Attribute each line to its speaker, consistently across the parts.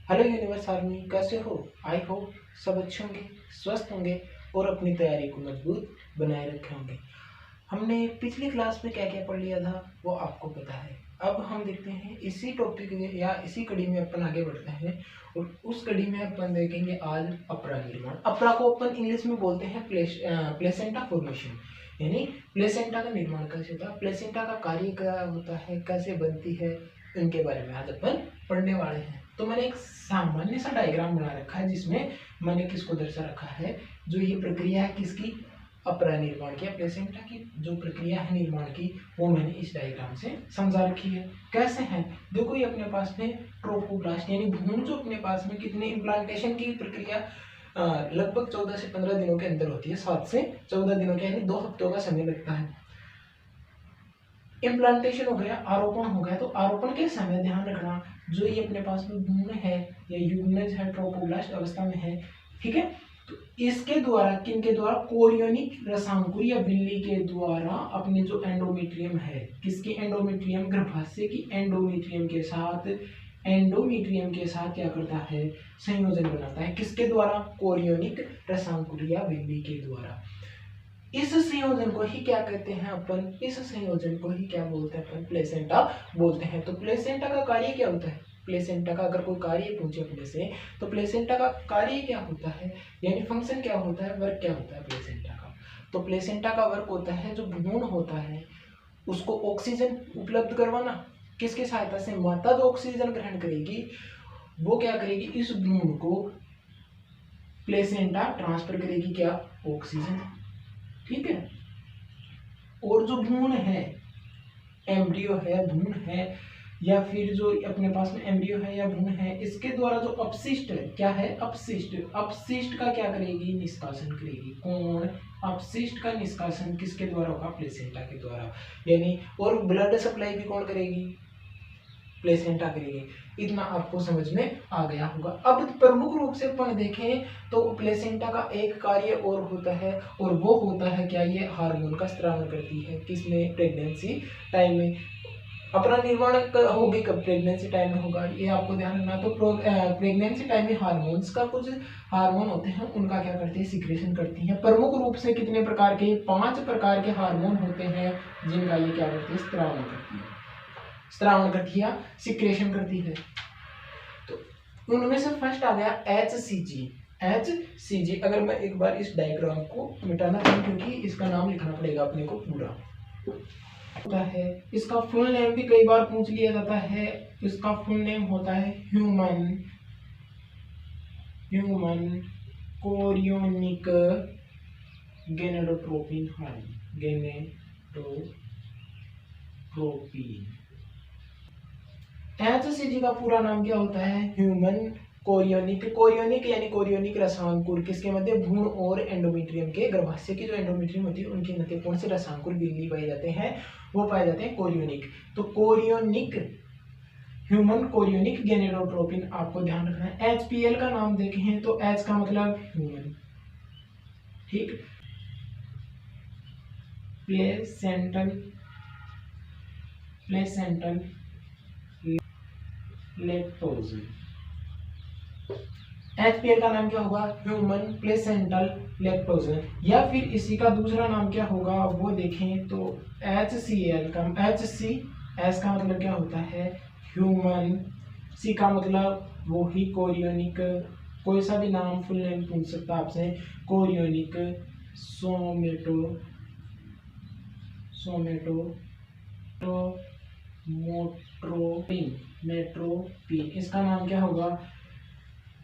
Speaker 1: Hello universe army, कैसे हो? I hope सब अच्छे होंगे, स्वस्थ होंगे और अपनी तैयारी को मजबूत बनाए रखे होंगे। हमने पिछली क्लास में क्या क्या पढ़ लिया था वो आपको पता है। अब हम देखते हैं इसी टॉपिक में या इसी कड़ी में अपन आगे बढ़ते हैं और उस कड़ी में अपन देखेंगे आज अपरा निर्माण। अपरा को अपन इंग्लिश में बोलते हैं प्लेसेंटा फॉर्मेशन, यानी प्लेसेंटा का निर्माण कैसे होता है, प्लेसेंटा का कार्य क्या होता है, कैसे बनती है, इनके बारे में आज अपन पढ़ने वाले हैं। तो मैंने एक सामान्य सा डायग्राम बना रखा है जिसमें मैंने किसको दर्शा रखा है, जो ये प्रक्रिया है किसकी, अपरा निर्माण की, प्लेसेंटा की जो प्रक्रिया है निर्माण की, वो मैंने इस डायग्राम से समझा रखी है। कैसे है देखो, ये अपने पास में ट्रोफोब्लास्ट यानी भ्रूण जो अपने पास में कितने इम्प्लांटेशन की प्रक्रिया लगभग 14 से 15 दिनों के अंदर होती है, 7 से 14 दिनों के यानी 2 हफ्तों का समय लगता है। इम्प्लांटेशन हो गया, आरोपण हो गया। तो आरोपण के समय ध्यान रखना, जो ये अपने पास में भ्रूण है या यूग्मज है, ट्रोफोब्लास्ट अवस्था में है, ठीक है। तो इसके द्वारा किनके द्वारा, कोरियोनिक रसांकुर या बिल्ली के द्वारा अपने जो एंडोमेट्रियम है, किसकी एंडोमेट्रियम, गर्भाशय की एंडोमेट्रियम के साथ क्या करता है, संयोजन बनाता है। किसके द्वारा, कोरियोनिक रसांकुर या बिल्ली के द्वारा। इस संयोजन को ही क्या कहते हैं अपन, इस संयोजन को ही क्या बोलते हैं अपन, प्लेसेंटा बोलते हैं। तो प्लेसेंटा का कार्य क्या होता है, प्लेसेंटा का अगर कोई कार्य पूछे अपने से तो प्लेसेंटा का कार्य क्या होता है, यानी फंक्शन क्या होता है, वर्क क्या होता है प्लेसेंटा का। तो प्लेसेंटा का वर्क होता है, जो भ्रूण होता है उसको ऑक्सीजन उपलब्ध करवाना। किसकी सहायता से, माता जो ऑक्सीजन ग्रहण करेगी वो क्या करेगी, इस भ्रूण को प्लेसेंटा ट्रांसफर करेगी, क्या, ऑक्सीजन, ठीक है। और जो भ्रूण है, एम्ब्रियो है, भ्रूण है, या फिर जो अपने पास में एम्ब्रियो है या भ्रूण है, इसके द्वारा जो अपशिष्ट है, क्या है, अपशिष्ट, अपशिष्ट का क्या करेगी, निष्कासन करेगी। कौन, अपशिष्ट का निष्कासन किसके द्वारा होगा, प्लेसेंटा के द्वारा, यानी और ब्लड सप्लाई भी कौन करेगी, प्लेसेंटा करेगी। इतना आपको समझ में आ गया होगा। अब प्रमुख रूप से अपन देखें तो प्लेसेंटा का एक कार्य और होता है, और वो होता है क्या, ये हार्मोन का स्त्राव करती है। किसमें, प्रेगनेंसी टाइम में। अपना निर्माण होगी कब, प्रेगनेंसी टाइम में होगा, ये आपको ध्यान रखना। तो प्रेगनेंसी टाइम में हार्मोन्स का, कुछ हार्मोन होते हैं उनका क्या करती है, सिक्रेशन करती है। प्रमुख रूप से कितने प्रकार के, 5 प्रकार के हार्मोन होते हैं जिनका ये क्या करती है, स्त्रावण करती है, स्त्रावण करती है, सिक्रेशन करती है। तो उनमें से फर्स्ट आ गया HCG। HCG अगर मैं एक बार इस डायग्राम को मिटाना चाहूँ, क्योंकि इसका नाम लिखना पड़ेगा अपने को पूरा होता है। इसका फुल नेम भी कई बार पूछ लिया जाता है। इसका फुल नेम होता है ह्यूमन कोरियोनिक गेनेडोट्रोपिन हार्मोन, गेनेडोट्रोपिन। HCG का पूरा नाम क्या होता है, ह्यूमन कोरियोनिक यानी कोरियोनिक रसांकुर, किसके मध्य, भ्रूण और एंडोमेट्रियम के, गर्भाशय की जो एंडोमेट्रियम होती है उनके मध्य कौन से रसांकुर बिल्ली पाए जाते हैं, वो पाए जाते हैं कोरियोनिक। तो कोरियोनिक, ह्यूमन कोरियोनिक गेनेडोट्रोपिन आपको ध्यान रखना है। HPL का नाम देखें तो H का मतलब ह्यूमन, ठीक, प्लेसेंटल लेक्टोज। HPL का नाम क्या होगा, ह्यूमन प्लेसेंटल लेक्टोजन। या फिर इसी का दूसरा नाम क्या होगा वो देखें तो HCl का, HCS का मतलब क्या होता है, ह्यूमन, C का मतलब वो ही कोरियोनिक, कोई सा भी नाम फुल नेम पूछ सकता है आपसे, कोरियोनिक मेट्रोपिन। इसका नाम क्या होगा,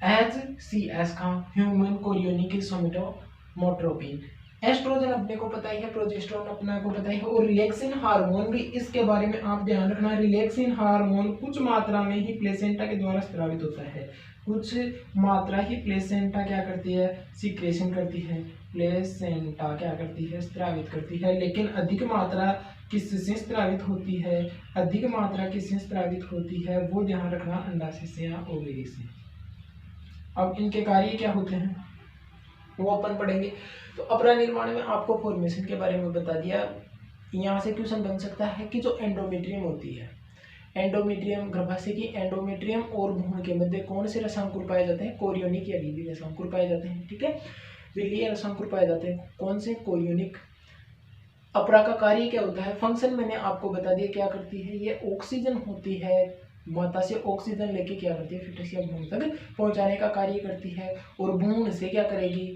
Speaker 1: HCS का, ह्यूमन कोरियोनिक सोमेटोमोट्रोपिन। एस्ट्रोजन अपने को पता ही है, प्रोजेस्टेरोन अपने को पता ही है, और रिलैक्सिन हार्मोन भी, इसके बारे में आप ध्यान रखना। रिलैक्सिन हार्मोन कुछ मात्रा में ही प्लेसेंटा के द्वारा स्रावित होता है, कुछ मात्रा ही प्लेसेंटा क्या करती है, सिक्रेशन करती है, प्लेसेंटा क्या करती है, स्रावित करती है। लेकिन अधिक मात्रा किससे स्रावित होती है, अधिक मात्रा किससे स्रावित होती है, वो ध्यान रखना, अंडाशय से या ओवरी से। अब इनके कार्य क्या होते हैं वो अपन पढ़ेंगे। तो अपरा निर्माण में आपको फॉर्मेशन के बारे में बता दिया। यहाँ से क्वेश्चन बन सकता है कि जो एंडोमेट्रियम होती है, एंडोमेट्रियम गर्भाशय की एंडोमेट्रियम और भ्रूण के मध्य कौन से रसांकुर पाए जाते हैं? कोरियोनिक या लीली रसांकुर पाए जाते हैं। ठीक है, लीली रसांकुर पाए जाते हैं कौन से? कोरियोनिक। अपरा का कार्य क्या होता है? फंक्शन मैंने आपको बता दिया क्या करती है, ये ऑक्सीजन होती है, माता से ऑक्सीजन लेके क्या करती है, फिटस या भ्रूण तक पहुंचाने का कार्य करती है, और भ्रूण से क्या करेगी,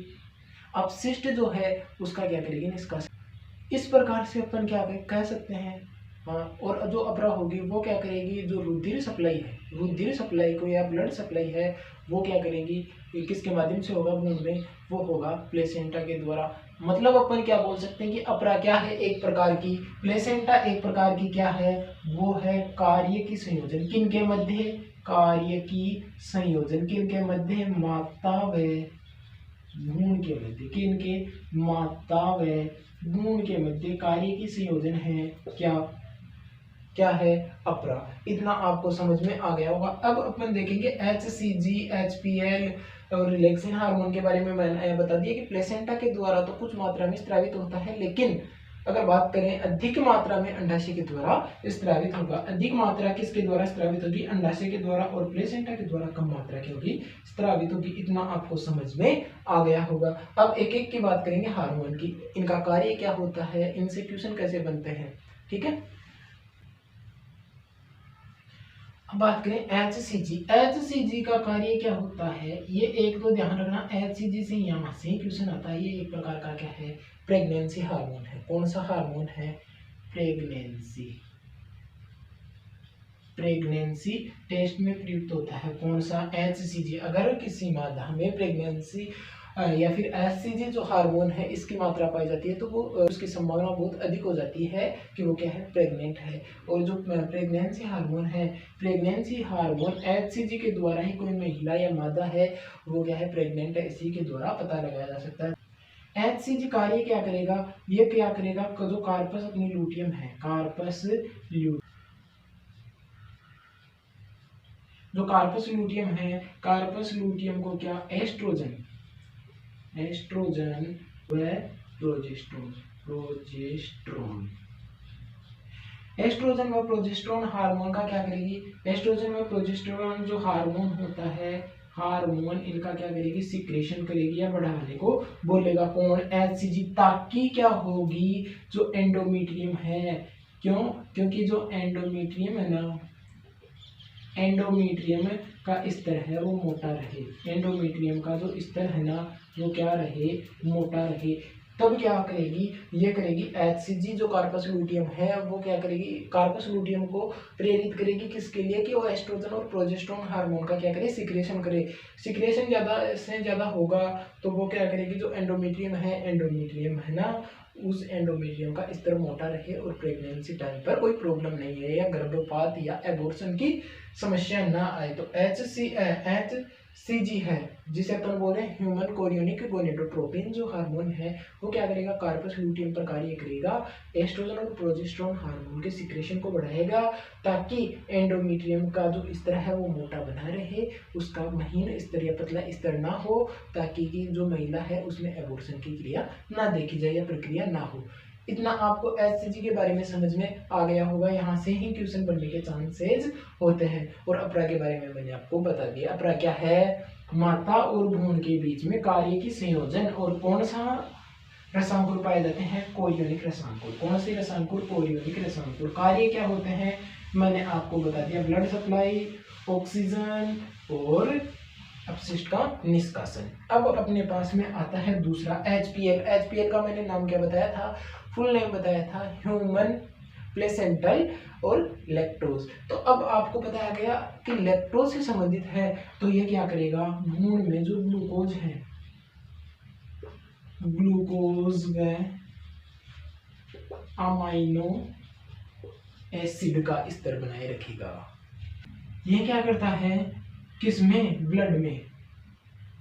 Speaker 1: अपशिष्ट जो है उसका क्या करेगी, निष्कासन। इस प्रकार से अपन क्या कह सकते हैं। हाँ, और जो अपरा होगी वो क्या करेगी, जो रुधिर सप्लाई है, रुधिर सप्लाई को या ब्लड सप्लाई है वो क्या करेगी, किसके माध्यम से होगा भ्रूण में, वो होगा प्लेसेंटा के द्वारा। मतलब अपन क्या बोल सकते हैं कि अपरा क्या है, एक प्रकार की, प्लेसेंटा एक प्रकार की क्या है, वो है कार्य की संयोजन। किन के मध्य? कार्य की संयोजन। किन के मध्य? माता व भ्रूण के मध्य। किन के? माता व भ्रूण के मध्य कार्य की संयोजन है क्या है, अपरा। इतना आपको समझ में आ गया होगा। अब अपन देखेंगे HCG, HPL और रिलैक्सिन हार्मोन के बारे में मैंने बता दिया कि प्लेसेंटा के द्वारा तो कुछ मात्रा में स्रावित होता है, लेकिन अगर बात करें अधिक मात्रा में अंडाशय के द्वारा स्रावित होगा। अधिक मात्रा किसके द्वारा स्रावित होगी? अंडाशय के द्वारा, और प्लेसेंटा के द्वारा कम मात्रा की होगी, स्रावित होगी। इतना आपको समझ में आ गया होगा। अब एक एक की बात करेंगे हार्मोन की, इनका कार्य क्या होता है, इनसे क्वेश्चन कैसे बनते हैं। ठीक है, अब बात करें HCG। HCG का कार्य क्या होता है, ये एक तो ध्यान रखना, HCG से यहाँ से क्वेश्चन आता है। ये एक प्रकार का क्या है, प्रेगनेंसी हार्मोन है। कौन सा हार्मोन है? प्रेगनेंसी। प्रेगनेंसी टेस्ट में प्रयुक्त होता है कौन सा? HCG। अगर किसी मादा में प्रेगनेंसी या फिर HCG जो हार्मोन है इसकी मात्रा पाई जाती है तो वो उसकी संभावना बहुत अधिक हो जाती है कि वो क्या है, प्रेग्नेंट है। और जो प्रेगनेंसी हार्मोन है, प्रेगनेंसी हार्मोन HCG के द्वारा ही कोई महिला या मादा है वो क्या है, प्रेग्नेंट है, इसी के द्वारा पता लगाया जा सकता है। HCG कार्य क्या करेगा, ये क्या करेगा, जो कार्पस अपनी लूटियम है, कार्पस ल्यूटियम, जो कार्पस लूटियम है, कार्पस लूटियम को क्या, एस्ट्रोजन व एस्ट्रोजन व प्रोजेस्टेरोन हार्मोन का क्या करेगी, एस्ट्रोजन व प्रोजेस्टेरोन जो हार्मोन होता है, हार्मोन इनका क्या करेगी, सिक्रेशन करेगी या बढ़ाने को बोलेगा कौन, HCG, ताकि क्या होगी, जो एंडोमेट्रियम है, क्यों, क्योंकि जो एंडोमेट्रियम है ना, एंडोमेट्रियम का स्तर है वो मोटा रहे, एंडोमेट्रियम का जो स्तर है ना वो क्या रहे, मोटा रहे। तब क्या करेगी, ये करेगी HCG जो कार्पस लूटियम है वो क्या करेगी, कार्पस लूटियम को प्रेरित करेगी किसके लिए, कि वो एस्ट्रोजन और प्रोजेस्टेरोन हार्मोन का क्या करे, सिक्रेशन करे। सिक्रेशन ज्यादा से ज्यादा होगा तो वो क्या करेगी, जो एंडोमेट्रियम है ना, उस एंडोमेट्रियम का स्तर मोटा रहे और प्रेगनेंसी टाइम पर कोई प्रॉब्लम नहीं है या गर्भपात या एबॉर्शन की समस्या ना आए। तो HCG है जिसे अपन बोले ह्यूमन कोरियोनिक गोनेडोट्रोपिन जो हार्मोन है वो क्या करेगा, कार्पस लूटियम पर कार्य करेगा, एस्ट्रोजन और प्रोजेस्टेरोन हार्मोन के सिक्रेशन को बढ़ाएगा ताकि एंडोमेट्रियम का जो स्तर है वो मोटा बना रहे, उसका महीन स्तर या पतला स्तर ना हो, ताकि जो महिला है उसमें एबॉर्शन की क्रिया ना देखी जाए या प्रक्रिया ना हो। इतना आपको HCG के बारे में समझ में आ गया होगा। यहाँ से ही क्वेश्चन बनने के चांसेस होते हैं। और अपरा के बारे में मैंने आपको बता दिया। अपरा क्या है, माता और भ्रूण के बीच में कार्य की संयोजन। और कौन सा रसांकुर पाए जाते हैं, कोरियोनिक रसांकुर। कौन से रसांकुर, कोरियोनिक रसांकुर। कार्य क्या होते हैं मैंने आपको बता दिया, ब्लड सप्लाई, ऑक्सीजन और अपशिष्ट का निष्कासन। अब अपने पास में आता है दूसरा HPL। HPL का मैंने नाम क्या बताया था, फुल नेम बताया था, ह्यूमन प्लेसेंटल और लैक्टोज। तो अब आपको बताया गया कि लैक्टोज से संबंधित है तो ये क्या करेगा, भ्रूण में जो ग्लूकोज है, ग्लूकोज व अमाइनो एसिड का स्तर बनाए रखेगा। ये क्या करता है, किसमें, ब्लड में,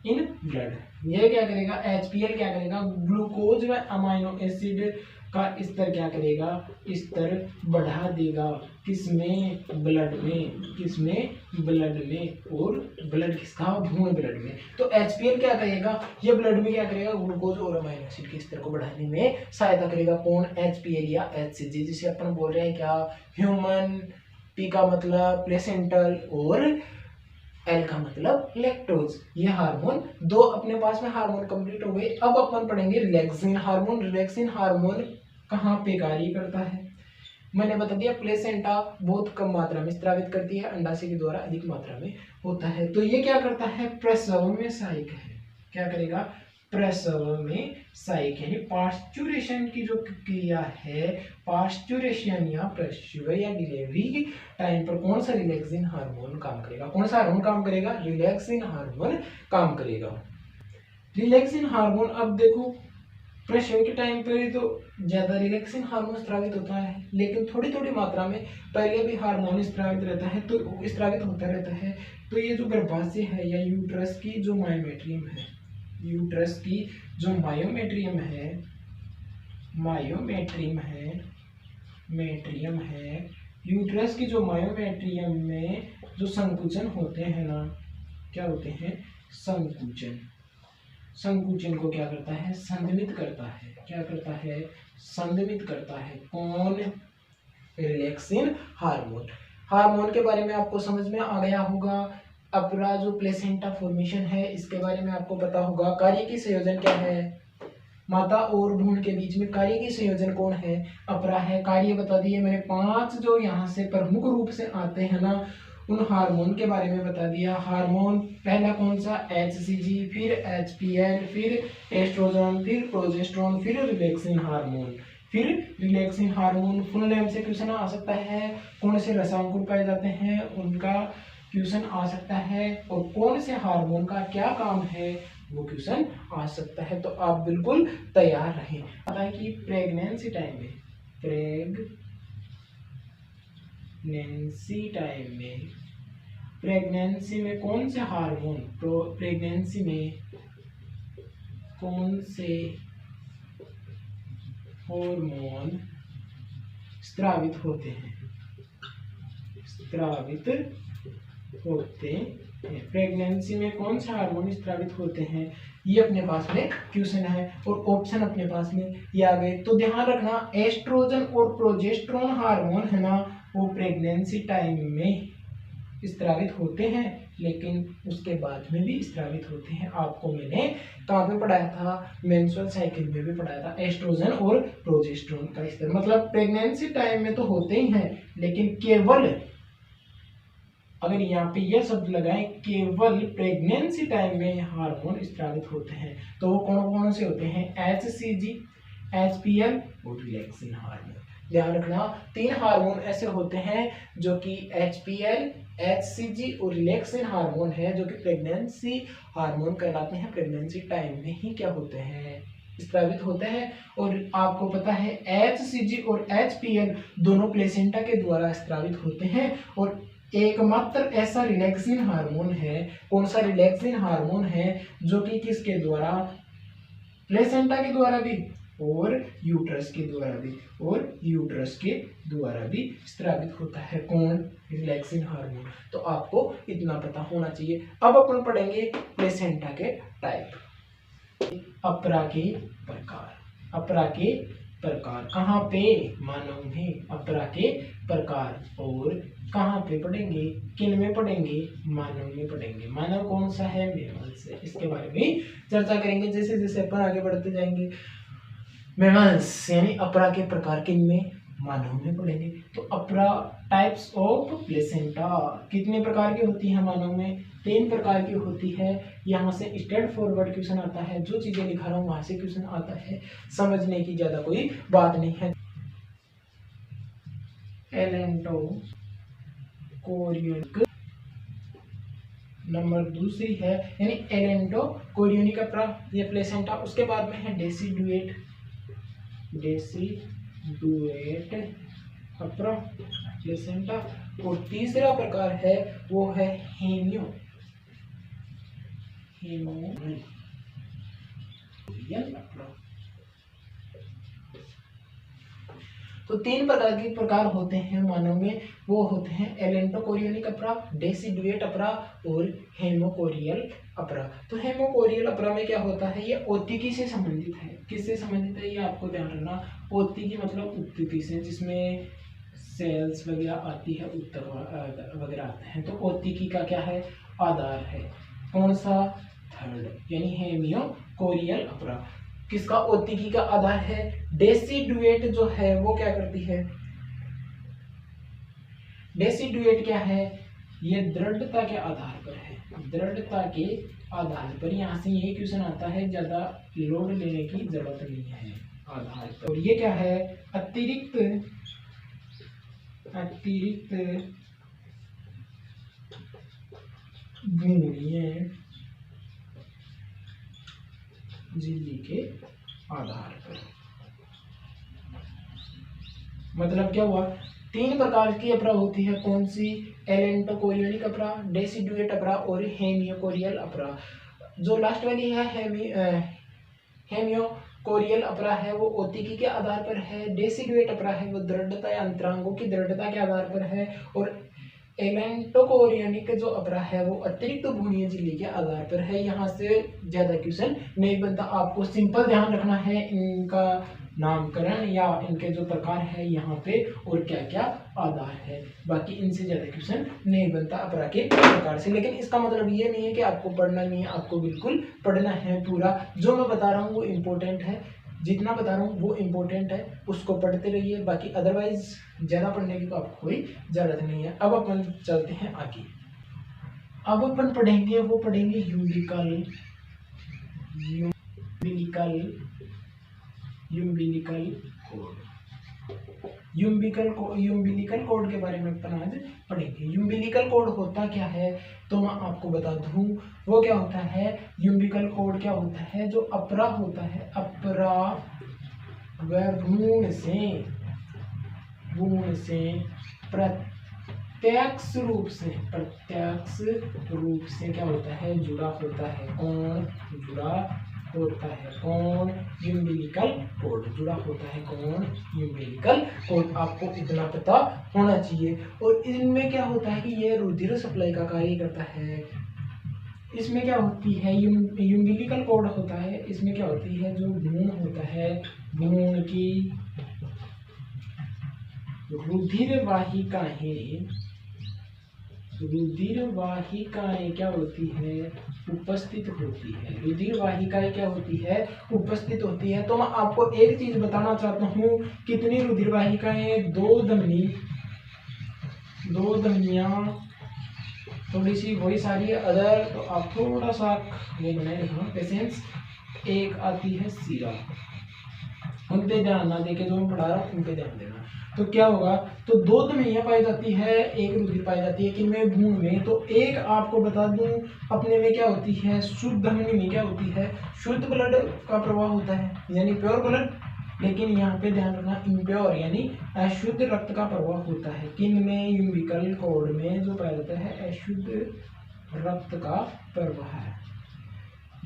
Speaker 1: इन ब्लड। ये क्या करेगा, HPL क्या करेगा, ग्लूकोज व अमाइनो एसिड का स्तर क्या करेगा, स्तर बढ़ा देगा, किसमें, ब्लड में, किसमें, ब्लड में। और ब्लड किसका, भ्रूण ब्लड में। तो HPL क्या करेगा, ये ब्लड में क्या करेगा, ग्लूकोज और अमाइनो एसिड के स्तर को बढ़ाने में सहायता करेगा। कौन, HPL या HCG, जिसे अपन बोल रहे हैं क्या, ह्यूमन P का मतलब प्लेसेंटल और L का मतलब लैक्टोज। ये हार्मोन दो अपने पास में हार्मोन कंप्लीट हो गए। अब अपन पढ़ेंगे रिलैक्सिन हार्मोन। रिलैक्सिन हार्मोन कहाँ पे कार्य करता है? मैंने बता दिया प्लेसेंटा बहुत कम मात्रा में स्रावित करती है, अंडाशय के द्वारा अधिक मात्रा में होता है। तो ये क्या करता है? प्रसव में सहायक है। क्या करेगा? प्रसव में सहायक यानी पास्चुरेशन की जो क्रिया है, पास्चुरेशन या प्रसव या डिलीवरी के टाइम पर कौन सा रिलैक्सिन हार्मोन काम करेगा? कौन सा हार्मोन काम करेगा? रिलैक्सिन हार्मोन काम करेगा। रिलैक्सिन हार्मोन अब देखो प्रसव के टाइम पर तो ज्यादा रिलैक्सिन हार्मोन स्रावित होता है, लेकिन थोड़ी थोड़ी मात्रा में पहले भी हार्मोन स्रावित रहता है, तो स्रावित होता रहता है। तो ये जो गर्भाशय है या यूट्रस की जो मायोमेट्रियम है, यूट्रस की जो मायोमेट्रियम है, मेट्रियम है, यूट्रस की जो मायोमेट्रियम में जो संकुचन होते हैं ना, क्या होते हैं? संकुचन। संकुचन को क्या करता है? संदमित करता है। क्या करता है? संदमित करता है। कौन? Relaxin hormone. हार्मोन के बारे में आपको समझ में आ गया होगा। अपरा जो प्लेसेंटा फॉर्मेशन है इसके बारे में आपको पता होगा। कार्य की संयोजन क्या है? माता और भ्रूण के बीच में कार्य की संयोजन कौन है? अपरा है। कार्य बता दिए मैंने 5 जो यहाँ से प्रमुख रूप से आते हैं ना, उन हार्मोन के बारे में बता दिया। हार्मोन पहला कौन सा? HCG, फिर HPL, फिर एस्ट्रोजन, फिर प्रोजेस्टेरोन, फिर रिलैक्सिन हार्मोन। फिर रिलैक्सिन हार्मोन फुल नेम से क्वेश्चन आ सकता है। कौन से रसांकुर पाए जाते हैं उनका क्वेश्चन आ सकता है, और कौन से हार्मोन का क्या काम है वो क्वेश्चन आ सकता है। तो आप बिल्कुल तैयार रहें। पता है कि प्रेगनेंसी टाइम में प्रेगनेंसी में कौन से हार्मोन, प्रेगनेंसी में कौन से हार्मोन स्रावित होते हैं? प्रेगनेंसी में कौन से हार्मोन स्रावित होते हैं, ये अपने पास में क्वेश्चन है, और ऑप्शन अपने पास में ये आ गए। तो ध्यान रखना, एस्ट्रोजन और प्रोजेस्टेरोन हार्मोन है ना, वो प्रेगनेंसी टाइम में स्रावित होते हैं, लेकिन उसके बाद में भी स्रावित होते हैं। आपको मैंने कहाँ पे पढ़ाया था? मेंस्ट्रुअल साइकिल में भी पढ़ाया था। एस्ट्रोजन और प्रोजेस्टेरोन का स्तर, मतलब प्रेगनेंसी टाइम में तो होते ही हैं, लेकिन केवल अगर यहाँ पे यह शब्द लगाएं, केवल प्रेगनेंसी टाइम में हार्मोन स्रावित होते हैं, तो वो कौन कौन से होते हैं? HCG, HPL और रिलैक्सिन हार्मोन। ध्यान रखना, 3 हार्मोन ऐसे होते हैं जो कि HPL, HCG और रिलैक्सिन हार्मोन है, जो कि प्रेगनेंसी हार्मोन कहलाते हैं। प्रेगनेंसी टाइम में ही क्या होते हैं? स्रावित होते हैं। और आपको पता है HCG और HPL दोनों प्लेसेंटा के द्वारा स्रावित होते हैं, और एकमात्र ऐसा रिलैक्सिन हार्मोन है, कौन सा रिलैक्सिन हार्मोन है, जो कि किसके द्वारा? प्लेसेंटा के द्वारा भी और यूट्रस के द्वारा भी स्रावित होता है। कौन? Relaxin hormone. तो आपको इतना पता होना चाहिए। अब अपन पढ़ेंगे प्लेसेंटा के टाइप। अपरा के प्रकार कहाँ पे? मानव में। अपरा के प्रकार, और कहाँ पे पढ़ेंगे? किन में पढ़ेंगे? मानव में पढ़ेंगे। मानव कौन सा है? मैमल्स है। इसके बारे में चर्चा करेंगे जैसे जैसे अपन आगे बढ़ते जाएंगे। मैमल्स यानी अपरा के प्रकार किन में? मानव में पढ़ेंगे। तो अपरा टाइप्स ऑफ प्लेसेंटा कितने प्रकार की होती है मानव में? 3 प्रकार की होती है। यहाँ से स्ट्रेट फॉरवर्ड क्वेश्चन आता है, जो चीजें लिखा रहा हूँ वहां से क्वेश्चन आता है, समझने की ज्यादा कोई बात नहीं है। एलेंटो कोरियोनिक नंबर दूसरी है, यानी एलेंटो कोरियोनिक अपरा, ये प्लेसेंटा। उसके बाद में है डेसिडुएट अपरा प्लेसेंटा। और तीसरा प्रकार है वो है अपरा। तो 3 प्रकार होते हैं मानव में, वो होते हैं एलेंटोकोरियोनिक अपरा, डेसिडुएट अपरा और हेमोकोरियल अपरा। तो हेमोकोरियल अपरा में क्या होता है? ये ओतिकी से संबंधित है। किससे संबंधित है? ये आपको ध्यान रखना, ओतिकी मतलब उत्तिकी से, जिसमें सेल्स वगैरह आती है, उत्तर वगैरह आते हैं। तो ओतिकी का क्या है, आधार है कौन सा, थर्ड, यानी हेमियोकोरियल अपरा। किसका ओतिकी का आधार है, डेसिडुएट जो है वो क्या करती है, डेसिडुएट क्या है, ये दृढ़ता के आधार पर है, दृढ़ता के आधार पर। यहाँ से ये क्वेश्चन आता है, ज्यादा लोड लेने की जरूरत नहीं है आधार पर। और ये क्या है, अतिरिक्त गुणीय झिल्ली के आधार पर। मतलब क्या हुआ, तीन प्रकार की अपरा होती है, कौन सी, एलेंटोकोरियनिक अपरा, डेसिडुएट अपरा और हेमियोकोरियल अपरा। जो लास्ट वाली है हेमियोकोरियल अपरा है वो ओतिकी के आधार पर है, डेसिडुएट अपरा है वो दृढ़ता या अंतरांगों की दृढ़ता के आधार पर है, और एलेंटोकोरियनिक जो अपरा है वो अतिरिक्त भूमि झिल्ली के आधार पर है। यहाँ से ज्यादा क्वेश्चन नहीं बनता, आपको सिंपल ध्यान रखना है इनका नामकरण या इनके जो प्रकार है यहाँ पे और क्या क्या आधार है, बाकी इनसे ज्यादा क्वेश्चन नहीं बनता अपरा के प्रकार से। लेकिन इसका मतलब ये नहीं है कि आपको पढ़ना नहीं है, आपको बिल्कुल पढ़ना है पूरा। जो मैं बता रहा हूँ वो इम्पोर्टेंट है, जितना बता रहा हूँ वो इम्पोर्टेंट है, उसको पढ़ते रहिए, बाकी अदरवाइज ज़्यादा पढ़ने की तो आपको कोई ज़रूरत नहीं है। अब अपन चलते हैं आगे। अब अपन पढ़ेंगे, वो पढ़ेंगे यूम्बिलिकल कोड। यूम्बिलिकल कोड के बारे में अपन आज पढ़ेंगे। यूम्बिलिकल कोड होता क्या है तो मैं आपको बता दूं, वो क्या होता है, यूम्बिलिकल कोड क्या होता है, जो अपरा होता है, अपरा वह भ्रूण से प्रत्यक्ष रूप से क्या होता है, जुड़ा होता है। कौन जुड़ा होता है, कौन, यूम्बिलिकल कोड जुड़ा होता है। कौन, यूम्बिलिकल कोड, आपको इतना पता होना चाहिए। और इनमें क्या होता है कि ये रुधिर सप्लाई का कार्य करता है। इसमें क्या होती है, यूम्बिलिकल कोड होता है, इसमें क्या होती है, जो भ्रूण होता है, भ्रूण की रुधिर वाहिकाएं क्या होती है, उपस्थित होती है। रुधिर वाहिकाएं क्या होती है, उपस्थित होती है। तो मैं आपको एक चीज बताना चाहता हूँ, कितनी रुधिर वाहिकाएं, दो धमनियां, थोड़ी सी वही सारी है अदर, तो आप थोड़ा सा वो बनाए रखना पेशेंस। एक आती है सीरा, उन पे ध्यान ना देके जो मैं पढ़ा रहा हूँ उन पे ध्यान देना। तो क्या होगा, तो दो धमनियां पाई जाती है, एक रुधिर पाई जाती है, किनमें, भ्रूण में। तो एक आपको बता दूं, अपने में क्या होती है, शुद्ध धमनी में क्या होती है, शुद्ध ब्लड का प्रवाह होता है, यानी प्योर ब्लड। लेकिन यहाँ पे ध्यान रखना, इम्प्योर यानी अशुद्ध रक्त का प्रवाह होता है। किन में, यूम्बिलिकल कोड में जो पाया जाता है अशुद्ध रक्त का प्रवाह है।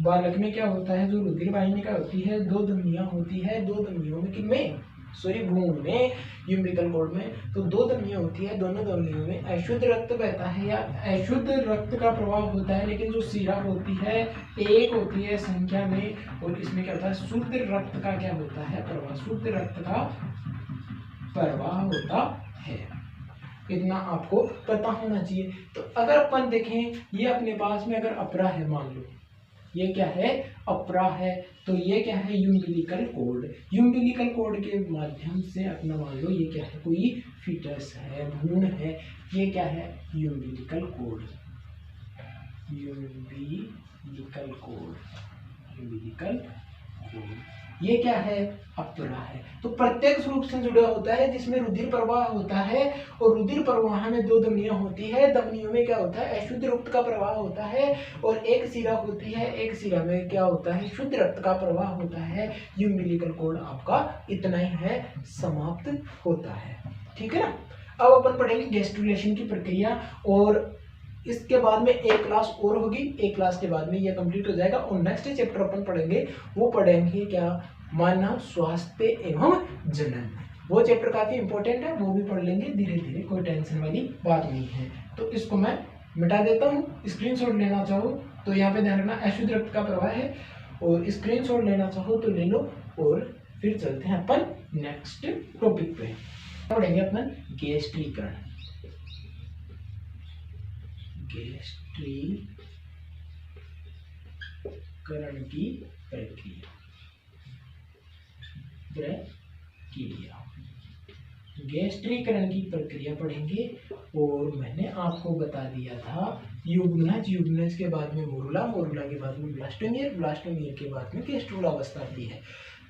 Speaker 1: बालक में क्या होता है, जो रुधिर वाहिका होती है, दो धमनियां होती है, दो धमनियों में, किनमें, भ्रूण में, यूम्बिलिकल कोड में, तो दो धमनियां होती है, दोनों धमनियों में अशुद्ध रक्त बहता है या अशुद्ध रक्त का प्रवाह होता है। लेकिन जो सीरा होती है एक होती है संख्या में, और इसमें क्या होता है, शुद्ध रक्त का क्या होता है, प्रवाह, शुद्ध रक्त का प्रवाह होता है। इतना आपको पता होना चाहिए। तो अगर अपन देखें, ये अपने पास में अगर अपरा है, मान लो ये क्या है, अपरा है, तो ये क्या है, यूम्बिलिकल कोड। यूम्बिलिकल कोड के माध्यम से अपना मान लो ये क्या है, कोई फीटस है, भ्रूण है, ये क्या है, यूम्बिलिकल कोड, यूम्बिलिकल कोड, यूम्बिलिकल कोड, ये क्या है, अपरा है। तो प्रत्यक्ष रूप से जुड़ा होता है, जिसमें रुधिर प्रवाह होता है, और रुधिर प्रवाह में दो धमनियां होती है, धमनियों में क्या होता है, अशुद्ध रक्त का प्रवाह होता है, और एक सिरा होती है, एक सिरा में क्या होता है, शुद्ध रक्त का प्रवाह होता है। यूम्बिलिकल कोड आपका इतना ही है, समाप्त होता है। ठीक है ना। अब अपन पढ़ेंगे गेस्टुलेशन की प्रक्रिया, और इसके बाद में एक क्लास और होगी, एक क्लास के बाद में ये कंप्लीट हो जाएगा। और नेक्स्ट चैप्टर अपन पढ़ेंगे, वो पढ़ेंगे क्या, मानव स्वास्थ्य एवं जनन। वो चैप्टर काफी इंपॉर्टेंट है, वो भी पढ़ लेंगे धीरे धीरे, कोई टेंशन वाली बात नहीं है। तो इसको मैं मिटा देता हूँ। स्क्रीनशॉट लेना चाहो तो यहाँ पे ध्यान रखना, अशुद्ध रक्त का प्रवाह है, और स्क्रीनशॉट लेना चाहो तो ले लो। और फिर चलते हैं अपन नेक्स्ट टॉपिक पे। पढ़ेंगे अपन गैस्ट्रीकरण, गैस्ट्रीकरण की प्रक्रिया, गैस्ट्रीकरण की प्रक्रिया पढ़ेंगे। और मैंने आपको बता दिया था युग्मनज, युग्मनज के बाद में मोरुला, मोरुला के बाद में ब्लास्टोमियर, ब्लास्टोमियर के बाद में गैस्ट्रोलावस्था आती है।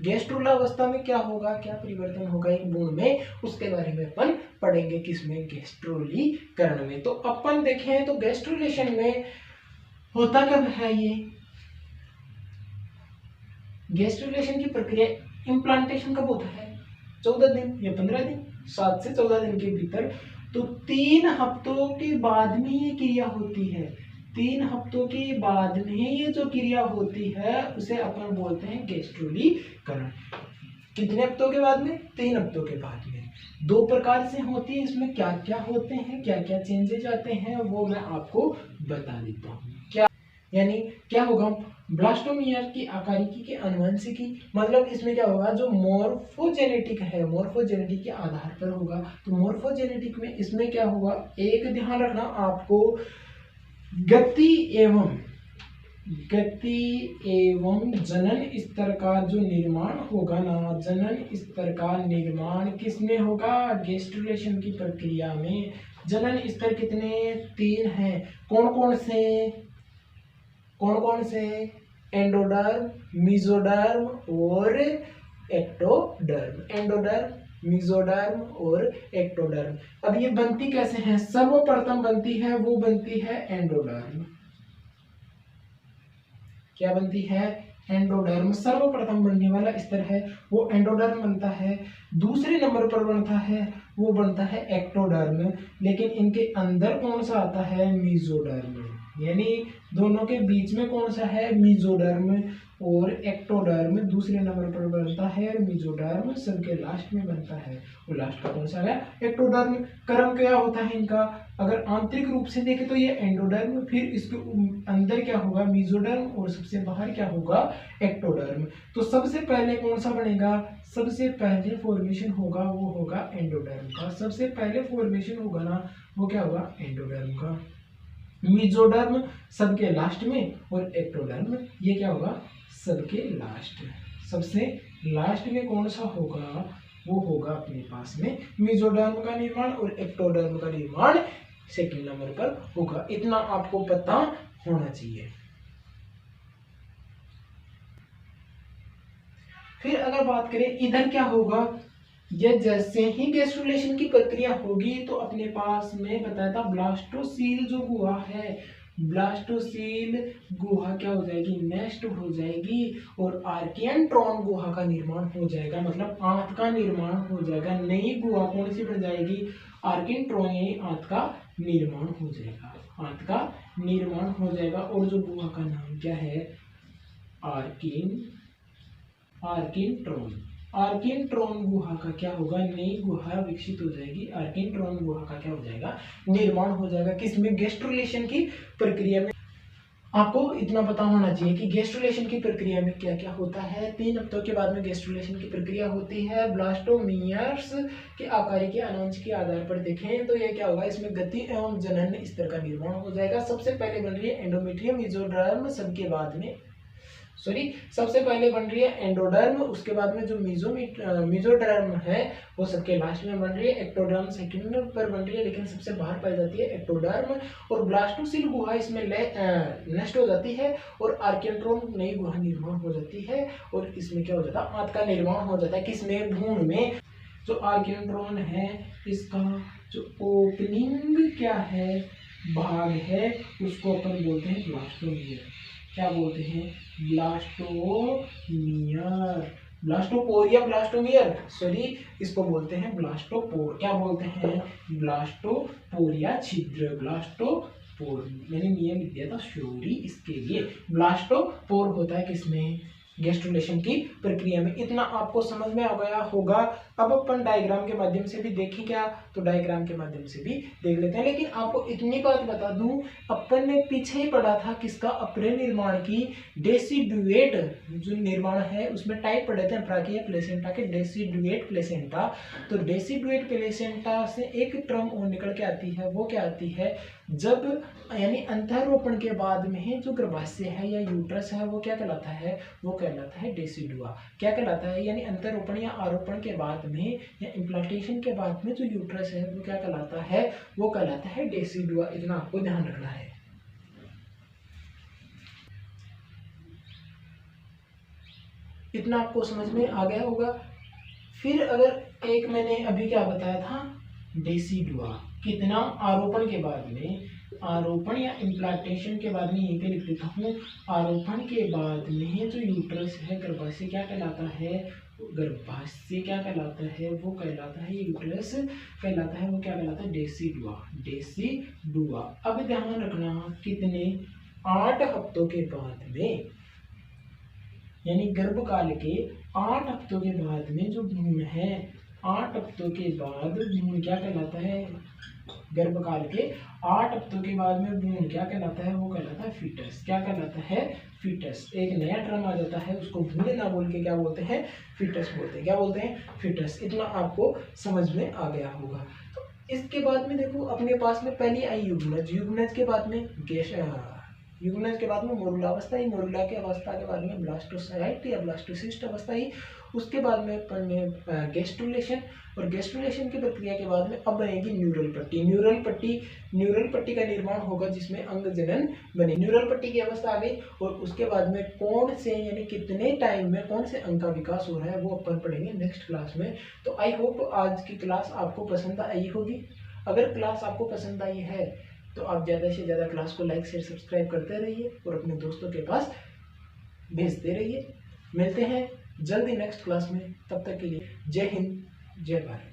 Speaker 1: गैस्ट्रोलावस्था में क्या होगा, क्या परिवर्तन होगा एक गुण में, उसके बारे में अपन पढ़ेंगे किसमें, गैस्ट्रोलीकरण में। तो अपन देखें तो गैस्ट्रोलेशन में होता कब है ये गैस्ट्रोलेशन की प्रक्रिया, इम्प्लांटेशन कब होता है, 14 दिन या 15 दिन, 7 से 14 दिन के भीतर। तो 3 हफ्तों के बाद में ये क्रिया होती है, 3 हफ्तों के बाद में ये जो क्रिया होती है उसे अपन बोलते हैं गैस्ट्रोलीकरण। कितने हफ्तों के बाद में, 3 हफ्तों के बाद में। 2 प्रकार से होती है, इसमें क्या क्या होते हैं, क्या क्या चेंजेज आते हैं वो मैं आपको बता देता हूँ। क्या यानी क्या होगा, ब्लास्टोमियर की आकारिकी के आनुवंशिकी, मतलब इसमें क्या होगा, जो मॉर्फोजेनेटिक है, मॉर्फोजेनेटिक के आधार पर होगा। तो मॉर्फोजेनेटिक में इसमें क्या होगा, एक ध्यान रखना आपको, गति एवं जनन स्तर का जो निर्माण होगा ना, जनन स्तर का निर्माण किसमें होगा, गैस्ट्रुलेशन की प्रक्रिया में। जनन स्तर कितने, 3 हैं। कौन कौन से, एंडोडर्म, मेसोडर्म और एक्टोडर्म, एंडोडर्म, मेसोडर्म और एक्टोडर्म। अब ये बनती कैसे हैं, सर्वप्रथम बनती है वो बनती है एंडोडर्म। क्या बनती है, एंडोडर्म, सर्वप्रथम बनने वाला स्तर है वो एंडोडर्म बनता है। दूसरे नंबर पर बनता है वो बनता है एक्टोडर्म, लेकिन इनके अंदर कौन सा आता है, मेसोडर्म। यानी दोनों के बीच में कौन सा है, मेसोडर्म, और एक्टोडर्म दूसरे नंबर पर बनता है, और मेसोडर्म सबके लास्ट में बनता है। और लास्ट का कौन सा है, एक्टोडर्म। क्रम क्या होता है इनका, अगर आंतरिक रूप से देखें तो ये एंडोडर्म, फिर इसके अंदर क्या होगा, मेसोडर्म, और सबसे बाहर क्या होगा, एक्टोडर्म। तो सबसे पहले कौन सा बनेगा, सबसे पहले फॉर्मेशन होगा वो होगा एंडोडर्म का, सबसे पहले फॉर्मेशन होगा ना वो क्या होगा, एंडोडर्म का। मेसोडर्म सबके लास्ट में, और एक्टोडर्म ये क्या होगा, सबके लास्ट। सबसे लास्ट में कौन सा होगा, वो होगा अपने पास में मेसोडर्म का निर्माण, और एक्टोडर्म का निर्माण सेकंड नंबर पर होगा। इतना आपको पता होना चाहिए। फिर अगर बात करें इधर क्या होगा, ये जैसे ही गैस्ट्रुलेशन की प्रक्रिया होगी तो अपने पास में बताया था ब्लास्टोसील जो गुहा है, ब्लास्टोसील गुहा क्या हो जाएगी, नेस्ट हो जाएगी, और आर्कियनट्रॉन गुहा का निर्माण हो जाएगा, मतलब आंत का निर्माण हो जाएगा। नई गुहा कौन सी बन जाएगी, आर्कियनट्रॉन, यानी आंत का निर्माण हो जाएगा, आंत का निर्माण हो जाएगा। और जो गुहा का नाम क्या है, आर्कियनट्रॉन। आर्कियनट्रॉन गुहा का क्या होगा, नई गुहा विकसित हो जाएगी, आर्कियनट्रॉन गुहा का क्या हो जाएगा, निर्माण हो जाएगा। किसमें, गैस्ट्रुलेशन की प्रक्रिया में। आपको इतना पता होना चाहिए कि गैस्ट्रुलेशन की प्रक्रिया में क्या क्या होता है। 3 हफ्तों के बाद में गैस्ट्रुलेशन की प्रक्रिया होती है। ब्लास्टोमियर्स के आकार के आनुवंशिक के आधार पर देखें तो ये क्या होगा, इसमें गति एवं जनन स्तर का निर्माण हो जाएगा। सबसे पहले बन रही है एंडोमेट्रियम, मेसोडर्म सबके बाद में, सबसे पहले बन रही है एंडोडर्म, उसके बाद में जो मेसोडर्म है वो सबके लास्ट में बन रही है। एक्टोडर्म सेकंड पर बन रही है, लेकिन सबसे बाहर पाई जाती है एक्टोडर्म। और ब्लास्टोसील गुहा इसमें नष्ट हो जाती है, और आर्कियनट्रॉन नई गुहा निर्माण हो जाती है, और इसमें क्या हो जाता है, आंत का निर्माण हो जाता है। किसमें, भ्रूण में। जो आर्कियनट्रॉन है इसका जो ओपनिंग क्या है, भाग है, उसको अपन बोलते हैं ब्लास्टोमियर। क्या बोलते हैं, ब्लास्टोमियर, ब्लास्टोपोर या ब्लास्टोमियर, इसको बोलते हैं ब्लास्टोपोर। क्या बोलते हैं, ब्लास्टोपोर या छिद्र, ब्लास्टोपोर। मैंने नियम लिख दिया था श्योरी इसके लिए। ब्लास्टोपोर होता है किसमें, गैस्ट्रुलेशन की प्रक्रिया में। इतना आपको समझ में आ गया होगा। अब अपन डायग्राम के माध्यम से भी देखें क्या, तो डायग्राम के माध्यम से भी देख लेते हैं। लेकिन आपको इतनी बात बता दूं, अपन ने पीछे ही पढ़ा था किसका, अपने निर्माण की डेसिडुएट जो निर्माण है उसमें टाइप पढ़े थे प्राकीय प्लेसेंटा के, डेसिडुएट प्लेसेंटा। तो डेसिडुएट प्लेसेंटा से एक टर्म और निकल के आती है, वो क्या आती है, जब यानी अंतःरोपण के बाद में जो गर्भाशय है या यूट्रस है वो क्या कहलाता है, वो कहलाता है डेसिडुआ। क्या कहलाता है, यानी अंतःरोपण या आरोपण के बाद में या इम्प्लांटेशन के बाद में जो यूट्रस है वो क्या कहलाता है, वो कहलाता है डेसिडुआ। इतना आपको ध्यान रखना है। इतना आपको समझ में आ गया होगा। फिर अगर एक मैंने अभी क्या बताया था, डेसिडुआ कितना, आरोपण के बाद में, आरोपण या इम्प्लांटेशन के बाद में, यहीं पे लिख देता हूँ, आरोपण के बाद में जो यूट्रस है, गर्भाशय क्या कहलाता है, गर्भाशय क्या कहलाता है, वो कहलाता है, यूट्रस कहलाता है, वो क्या कहलाता है, डेसिडुआ, डेसिडुआ। अब ध्यान रखना, कितने, 8 हफ्तों के बाद में, यानी गर्भकाल के 8 हफ्तों के बाद में जो भ्रूण है, 8 हफ्तों के बाद भ्रूण क्या कहलाता है, गर्भकाल के 8 हफ्तों के बाद में भ्रूण क्या कहलाता है, वो कहलाता है फीटस। क्या कहलाता है, फीटस। एक नया टर्म आ जाता है, उसको भ्रूण ना बोल के क्या बोलते हैं, फीटस बोलते हैं। क्या बोलते हैं, फीटस। इतना आपको समझ में आ गया होगा। तो इसके बाद में देखो अपने पास में पहली आई युग्मनज, युग्मनज के बाद में युग्मनज के बाद में मोरुलावस्था ही, मोरुला की अवस्था के बाद में ब्लास्टोसाइट या ब्लास्टोसिस्ट अवस्था ही, उसके बाद में गेस्टुलेशन, और गेस्टुलेशन की प्रक्रिया के बाद में अब बनेगी न्यूरल पट्टी। न्यूरल पट्टी का निर्माण होगा जिसमें अंग जनन बने। न्यूरल पट्टी की अवस्था आ गई, और उसके बाद में कौन से यानी कितने टाइम में कौन से अंग का विकास हो रहा है वो अपन पढ़ेंगे नेक्स्ट क्लास में। तो आई होप आज की क्लास आपको पसंद आई होगी। अगर क्लास आपको पसंद आई है तो आप ज़्यादा से ज़्यादा क्लास को लाइक शेयर सब्सक्राइब करते रहिए और अपने दोस्तों के पास भेजते रहिए। मिलते हैं जल्दी नेक्स्ट क्लास में, तब तक के लिए जय हिंद, जय भारत।